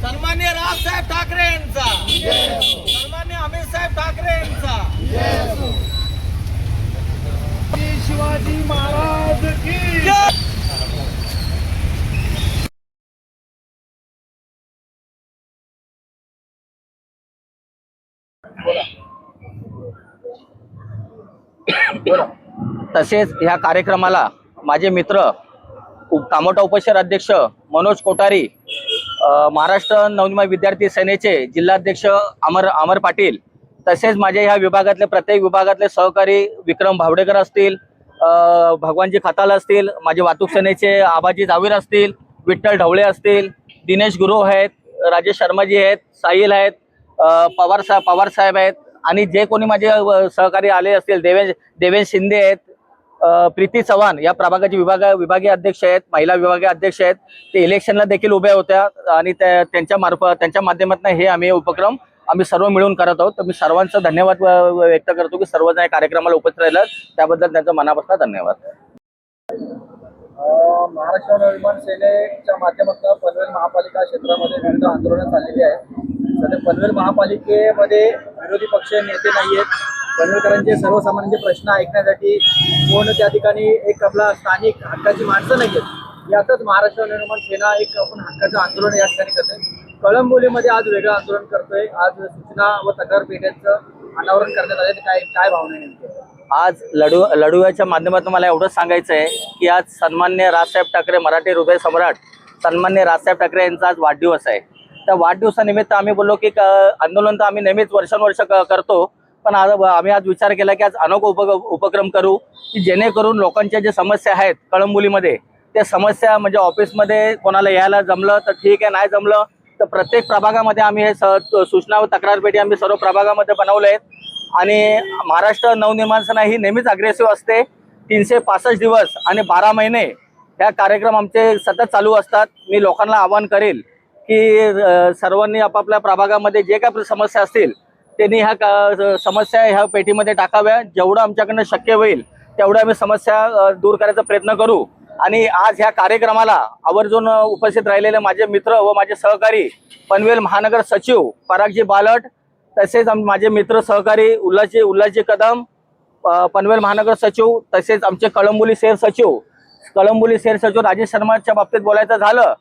सन्मान्य राजसाहेब ठाकरे यांचा, सन्मान्य अमित साहेब ठाकरे यांचा, शिवाजी महाराज की जय. तसेच ह्या कार्यक्रमाला माझे मित्र तामोटा उपशहर अध्यक्ष मनोज कोठारी, महाराष्ट्र नवनिर्माण विद्यार्थी सेनेचे जिल्हाध्यक्ष अमर पाटील, तसेच माझ्या ह्या विभागातले प्रत्येक विभागातले सहकारी विक्रम भावडेकर असतील, भगवानजी खताल असतील, माझे वाहतूक सेनेचे आबाजी जावीर असतील, विठ्ठल ढवळे असतील, दिनेश गुरु आहेत, राजेश शर्माजी आहेत, साहिल आहेत, पवार साहेब आहेत आणि जे कोणी माझे सहकारी आले असतील, देवेश शिंदे आहेत, प्रीती चव्हाण या प्रभागाचे विभागीय अध्यक्ष आहेत, महिला विभागीय अध्यक्ष आहेत, ते इलेक्शनला देखील उभ्या होत्या आणि त्यांच्या माध्यमातून हे आम्ही उपक्रम आम्ही सर्व मिळून करत आहोत. तर मी सर्वांचा धन्यवाद व्यक्त करतो की सर्वजण या कार्यक्रमाला उपस्थित राहिला, त्याबद्दल त्यांचा मनापासून धन्यवाद. महाराष्ट्र नवनिर्माण सेनेच्या माध्यमातून पनवेल महापालिका क्षेत्रामध्ये विविध आंदोलनं चाललेली आहेत. सध्या पनवेल महापालिकेमध्ये विरोधी पक्ष नेते नाही आहेत. पनवेलकरांचे सर्वसामान्य प्रश्न ऐकण्यासाठी कोण त्या ठिकाणी एक आपला स्थानिक हक्काची माणसं नाही आहेत. यातच महाराष्ट्र नवनिर्माण सेना एक आपण हक्काचं आंदोलन या ठिकाणी करतोय. कळंबोलीमध्ये आज वेगळं आंदोलन करतोय. आज सूचना व तक्रार पेट्यांचं अनावरण करण्यात आले. काय भावना आहे नेमकी? आज लढूयाच्या माध्यमातून मला एवढंच सांगायचं आहे की आज सन्मान्य राजसाहेब ठाकरे, मराठी हृदय सम्राट सन्मान्य राजसाहेब ठाकरे यांचा आज वाढदिवस आहे. त्या वाढदिवसानिमित्त आम्ही बोललो की आंदोलन तर आम्ही नेहमीच वर्षानुवर्ष करतो, पण आम्ही आज विचार केला की आज अनोखा उपक्रम करू की जेणेकरून लोकांच्या ज्या समस्या आहेत कळंबोलीमध्ये, त्या समस्या म्हणजे ऑफिसमध्ये कोणाला यायला जमलं तर ठीक आहे, नाही जमलं तर प्रत्येक प्रभागामध्ये आम्ही हे सूचना व तक्रार पेटी आम्ही सर्व प्रभागामध्ये बनवले आहेत. आणि महाराष्ट्र नवनिर्माण सेना ही नेहमीच अग्रेसिव्ह असते. 365 दिवस आणि 12 महिने ह्या कार्यक्रम आमचे सतत चालू असतात. मी लोकांना आवाहन करेल की सर्वांनी आपापल्या प्रभागामध्ये जे काही समस्या असतील त्यांनी ह्या समस्या ह्या पेटीमध्ये टाकाव्या. जेवढं आमच्याकडनं शक्य होईल तेवढं आम्ही समस्या दूर करायचा प्रयत्न करू. आणि आज ह्या कार्यक्रमाला आवर्जून उपस्थित राहिलेले माझे मित्र व माझे सहकारी पनवेल महानगर सचिव परागजी बालट, तसेच माझे मित्र सहकारी उल्हासजी कदम, पनवेल महानगर सचिव, तसेच आमचे कळंबोली शहर सचिव राजेश शर्माच्या बाबतीत बोलायचं झालं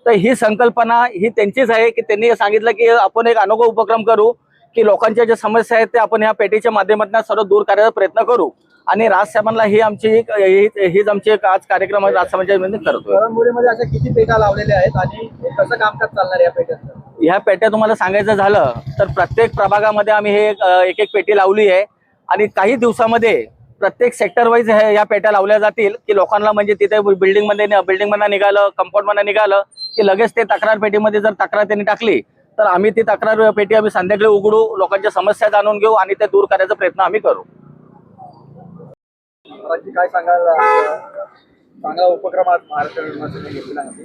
तर ही संकल्पना ही त्यांचीच आहे की त्यांनी सांगितलं की आपण एक अनोखा उपक्रम करू की लोकांच्या ज्या समस्या आहेत ते आपण ह्या पेटीच्या माध्यमातून सर्व दूर करायचा प्रयत्न करू. आणि राजसाहेबांना हीच आमची आज कार्यक्रम राजसाहेबांच्या करतो. कळंबोलीमध्ये अशा किती पेट्या लावलेल्या आहेत आणि कसं कामकाज चालणार या पेट्यांचं? ह्या पेट्या तुम्हाला सांगायचं झालं तर प्रत्येक प्रभागामध्ये आम्ही हे एक पेटी लावली आहे आणि काही दिवसामध्ये प्रत्येक सेक्टर वाईज ह्या पेट्या लावल्या जातील की लोकांना म्हणजे तिथे बिल्डिंगमध्ये निघालं, कंपाऊंडमध्ये निघालं की लगेच ते तक्रार पेटीमध्ये जर तक्रार त्यांनी टाकली तर आम्ही ती तक्रार पेटी आम्ही संध्याकाळी उघडू, लोकांच्या समस्या जाणून घेऊ आणि ते दूर करायचा प्रयत्न आम्ही करू. काय सांगाल? चांगला उपक्रम आज महाराष्ट्र नवनिर्माण सेनेने घेतला आहे,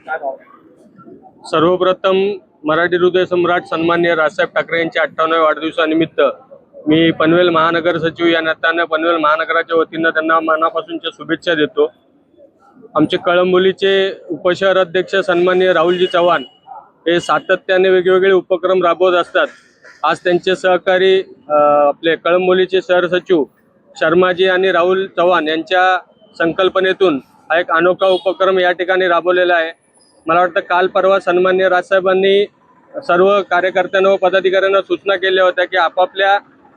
काय भावना? सर्वप्रथम मराठी हृदय सम्राट सन्मान्य राजसाहेब ठाकरे यांच्या 58व्या वाढदिवसानिमित्त मी पनवेल महानगर सचिव या नात्यानं पनवेल महानगराच्या वतीनं त्यांना मनापासूनच्या शुभेच्छा देतो. आमचे कळंबोलीचे उपशहर अध्यक्ष सन्मान्य राहुलजी चव्हाण हे सातत्याने वेगवेगळे उपक्रम राबवत असतात. आज त्यांचे सहकारी आपले कळंबोलीचे शहर सचिव शर्माजी आणि राहुल चव्हाण यांच्या संकल्पनेतून हा एक अनोखा उपक्रम या ठिकाणी राबवलेला आहे. मला वाटतं काल परवा सन्मान्य राजसाहेबांनी सर्व कार्यकर्त्यांना व पदाधिकाऱ्यांना सूचना केल्या होत्या की आपापल्या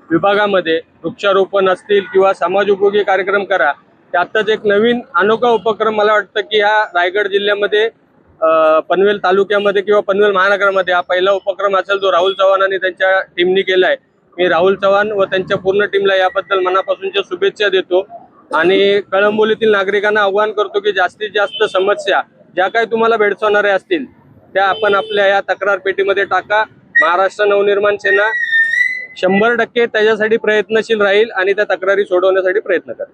विभागामध्ये वृक्षारोपण असतील किंवा समाजोपयोगी कार्यक्रम करा. त्यातच एक नवीन अनोखा उपक्रम मला वाटतं की ह्या रायगड जिल्ह्यामध्ये पनवेल तालुक्यामध्ये किंवा पनवेल महानगरामध्ये हा पहिला उपक्रम असेल जो राहुल चव्हाण आणि त्यांच्या टीमनी केला आहे. मी राहुल चव्हाण व त्यांच्या पूर्ण टीमला याबद्दल मनापासूनच्या शुभेच्छा देतो आणि कळंबोलीतील नागरिकांना आवाहन करतो की जास्तीत जास्त समस्या ज्या काही तुम्हाला भेडसावणाऱ्या असतील त्या आपण आपल्या या तक्रार पेटीमध्ये टाका. महाराष्ट्र नवनिर्माण सेना 100% त्याच्यासाठी प्रयत्नशील राहील आणि त्या तक्रारी सोडवण्यासाठी प्रयत्न करेल.